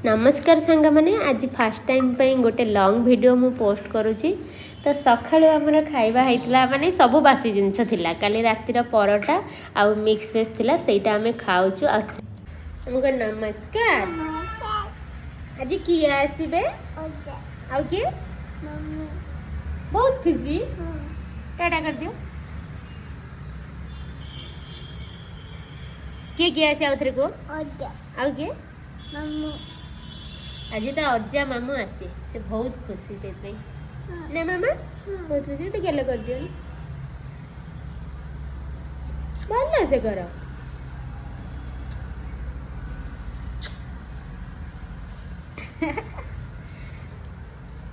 नमस्कार सांग मैंने आज फास्ट टाइम पे गोटे लॉन्ग वीडियो मु पोस्ट करुँची। तो सका आमर खाଇବା होता माने सब बासी जिनस थिला काली रातिर परोटा आउ मिक्स वेज थिला सेटा आमे खाउछु। हमको नमस्कार। आज किए आसीबे आउ किए बहुत खुशी टाटा कर दियो। किए आसी आउ थरे को आउ किए आज तो अज्जा मामू आसी से बहुत खुशी से ना मामा बहुत खुशी टे गेलो कर दियो भल से कर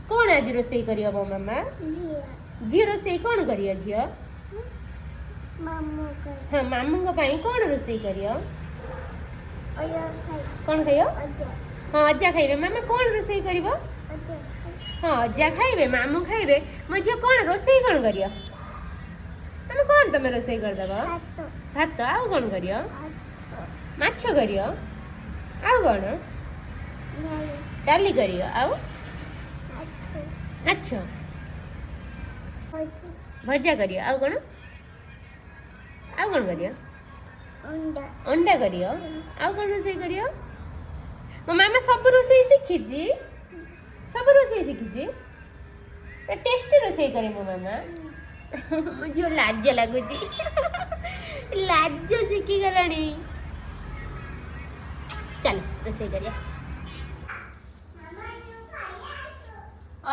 कौन आज रोसई करियो मो मामा झी रोसई कौन करियो झियो हाँ मामू को पाई कौन रोसई करियो कौन खाइयो हाँ अज्जा खाइबे मामा कौन रोसई करिवो हाँ अज्जा खाइबे मामू खाइबे मो झियो कौन रोसई कौन करियो मामा कौन तमे रोसई कर देबो भात आउ कौन करियो माछ करियो आउ कौन डाली करियो आउ अच्छा भजा करियो आउ कौन करियो अंडा करियो आउ कौन रोसई करियो मो मामा सब रोसई शिखी सब रोसई शिखी टेस्टी रोसई करे मो मामा मुझे लाज लगुच लाज शिखी गलानी चल रोसई करिया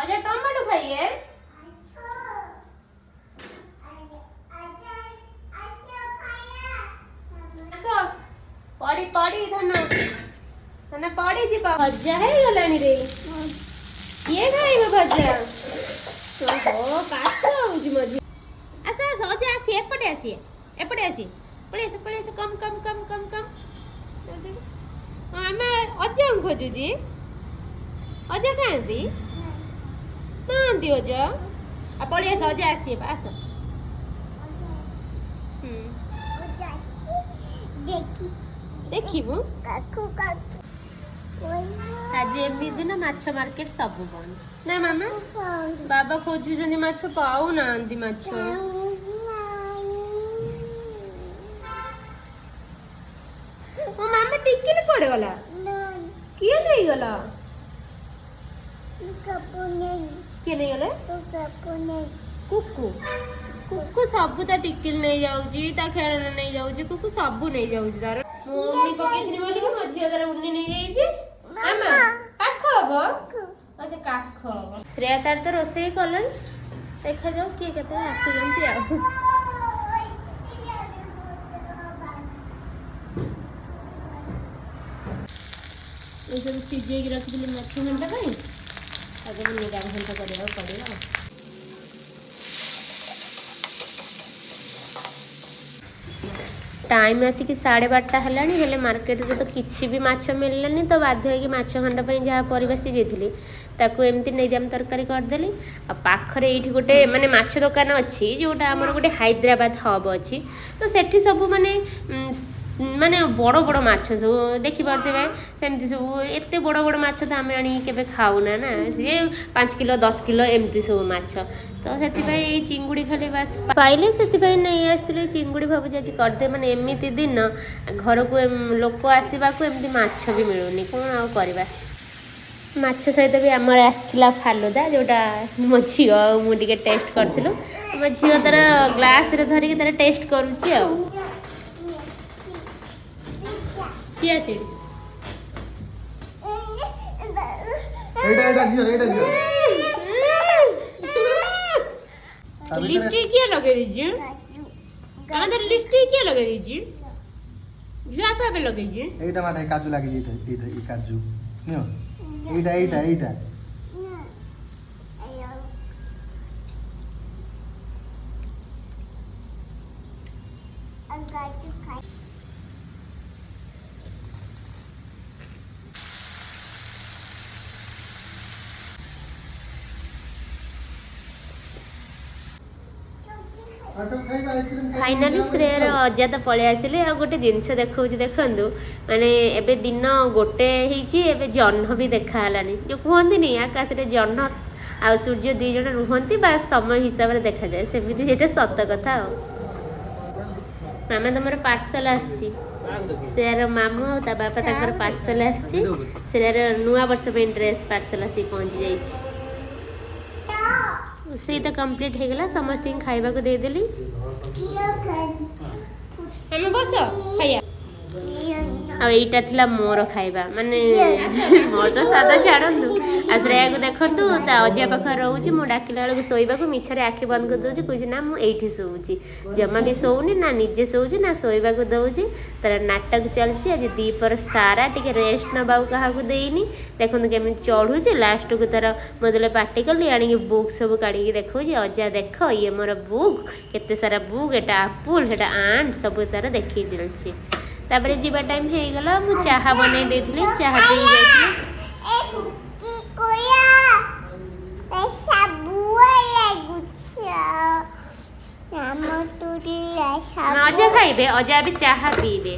अजा टमाटो खाइए पड़ी पड़ी धन धन पड़ी जीवा भजा है गलानी रे ये खाइबे भजा ओहो काट होउजी मजी आसा सजे आसी एपटे आसी पड़े से कम आमे अजा खोजु जी अजा खांती नांती अजा आ पड़े सजे आसी आस देखिबु आज एमती ना माछ मार्केट सब बंद ना मामा बाबा खोजुछन माछ पाऊ नांती माछ ओ मामा टिकिन पड़े गला किए नहीं गला किए नहीं गले कुकु कुकु सब ता टिकिल नहीं जाउजी ता खेळना नहीं जाउजी कुकु सब नहीं जाउजी तार मम्मी पकेइथिनी बोली को मझिया तार उन्नी नहीं जाई छी मामा काख हबो अच्छा काख हबो श्रेया तार तो रोसई कलन देखा जाओ किए केते आसी जंती आ ये सब सीजे की रख दिले मछ घंटा कहीं आगे निगाह घंटा करिया पड़ेगा टाइम आसिक 12:30 है मार्केट तो किसी भी माछ मिललानी तो बाध्य होगी माछ खंड जहाँ परिवा सीझी ताकू एमती नहीं जाम तरकारी करदेली आ पाखरे ये गोटे माने माछ दुकान अच्छी जोटा आमर गोटे हैदराबाद हब अच्छी तो सेठी सब माने माने बड़ बड़ माछ सब देखिपे सेमती सब एत बड़ बड़ माछ तो आम आनी के खाऊना ना सी 5 किलो 10 किलो एमती सब माछ तो से चिंगुड़ी खाली बास पाइले से नहीं आसते चिंगुड़ी भावुँ आज करदे मैंने एमती दिन घर को लोक आसवा एमती माछ भी मिलूनी कौन आउ करवा माछ सहित भी आमर आसला फालुदा जोटा मो झी मुझे टेस्ट करूँ मो झी तार ग्लास धरिकी तार टेस्ट करुच्ची किया चिड़ी लिपस्टिक किया लगे दीजिए আমাদের লিপস্টিক কিয়া লগাই দিছি জাপা पे লগাই দিছি এইটা মানে কাজু লাগি দিতে এই কাজু নিও এইটা কাজু খাই फाइनाली श्रेयर अजा तो पलि आसिले आ गोटे जिनस देखा देखु माने एबे दिन गोटे एबे जह्न भी देखा हलानी जो कहते आकाश में जह्न आ सूर्य दुई जन रुहंती बा समय हिसाब से देखा जाए सेमती सेटा सत कथा मामा तुम पार्सल आसी श्रेयर मामू आ बापा तर पार्सल आसी श्रेयर नुआ वर्ष में ड्रेस पार्सल आसी पहुँची जाइए उसे तो कंप्लीट हो गला समस्त खाइबा को देदेली हमें बस खाइया आ एटा थिला मोर खाइबा माने मोर तो सादा छाड़ंतु आ श्रेया को देखंतु ता अजिया पाख रहउची मु डाकिला बेलू सोइबा को मिछरे आखि बंद कर दउची कुछ ना मु एठी सोउची जमा भी सोउनी ना निजे सोउची ना सोइबा को दउची तार नाटक चलची आज दीपर सारा टिके रेस्ट नबाऊ कहा को देइनी देखंतु केमि चढ़ुची लास्ट को तार मदले पार्टी करली आनी बुक सब काढी के देखौची अजा देख ये मोर बुक केते सारा बुक एटा एप्पल एटा आंट सब तार देखि दिलची तापर जीवा टाइम हो गला मु चाहा बनै देथली चाहा पी जाइथली अजा खाइबे अजा भी चाहा पीबे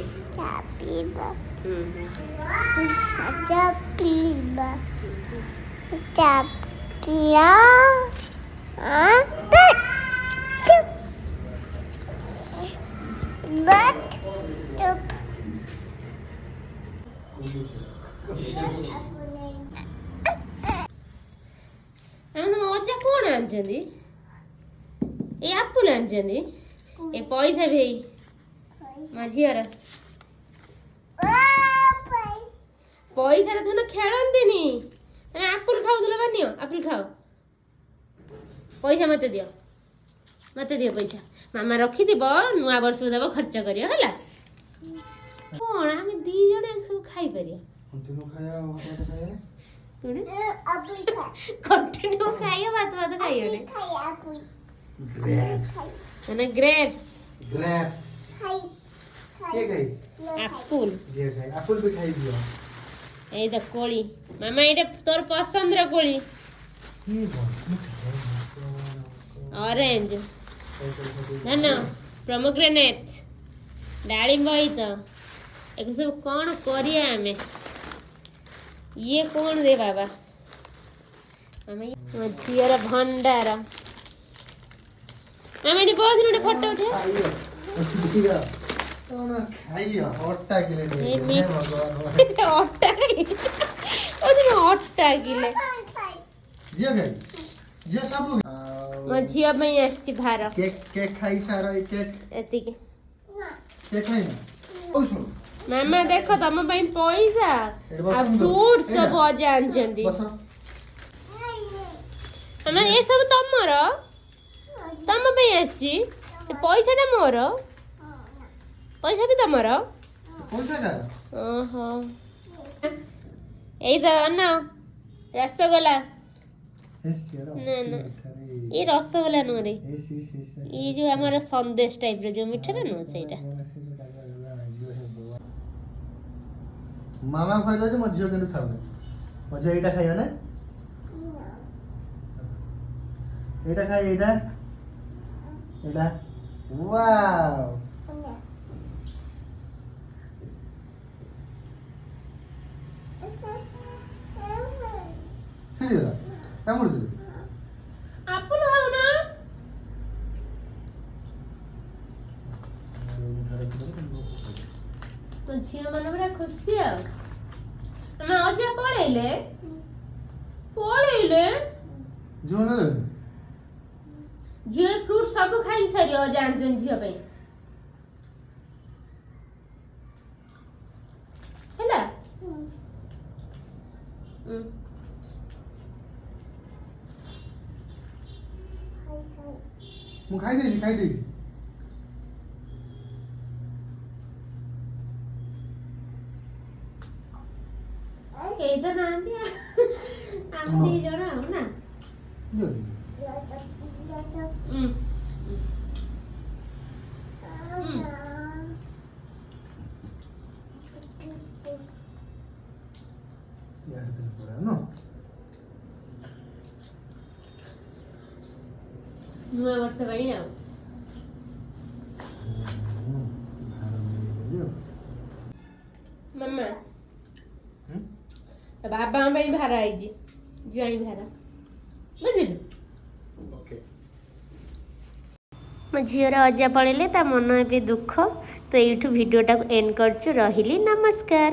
अजा कौन आंचंदी ए आपुल आंचंदी ए पैसा भी मो झीर पैसा रे तुम खेलती तुम आपुल खाऊ बानी आपुल खाओ पैसा मत दियो पैसा मामा रखिथिब नुआ वर्ष देव खर्च करियो हला कौन आम दी जण सब खाई परिया कंटिन्यू खाइयो भात खाइयो ने ग्रेप्स एप्पल भी खाई दियो ए द कोली मामा एटा तोर पसंद रे कोली ऑरेंज ना प्रोमोग्रेनेट डालिम्ब तो एक सब कौन करिया हमें ये कौन दे बाबा हमें झीर भंडार मामा ने बहुत दिन फोटो उठे कौन खाइयो अट्टा किले ए अट्टा अट्टा किले जियो गई जियो सब मो झियो में आछि भार केक खाई सारा केक एति के केक खाई ना ओ सुन मामा देखो तम पई पैसा आ फ्रूट सब अजान जंदी मामा ये सब तमर तम पई आछि पैसाटा मोर पैसा भी तमर पैसा का ओहो एई द अन्ना रसगोला ना ना ये रसगोला नु रे ये जो हमारा संदेश टाइप रे जो मिठा नु सेटा मामा खाइलो जे मझियो केनु खाउने मझियो एटा खाइयो ना एटा खाइ एटा वाओ छड़ी दला कामुड़ दे आपुल खाओ ना तो झियो मन बड़ा खुशी आ हम अजा पळेले जो ना झियो फ्रूट सब खाई सारी अजा आंजन झियो पे हैला मु खाई देजी केई तो नांदी हम दी जण हम ना यार तेरे पूरा नो नुआ वर्ष भाई ना ତା ବାବାଙ୍କ ପାଇଁ ଭାର ଆଇଛି ଜ୍ୱାଇଁ ଭାର ବୁଝିଲୁ। ଓକେ। ମୋ ଝିଅର ଅଜା ପଳେଇଲେ ତା ମନ ଏବେ ଦୁଃଖ। ତ ଏଇଠୁ ଭିଡ଼ିଓଟାକୁ ଏଣ୍ଡ କରୁଛୁ। ରହିଲି, ନମସ୍କାର।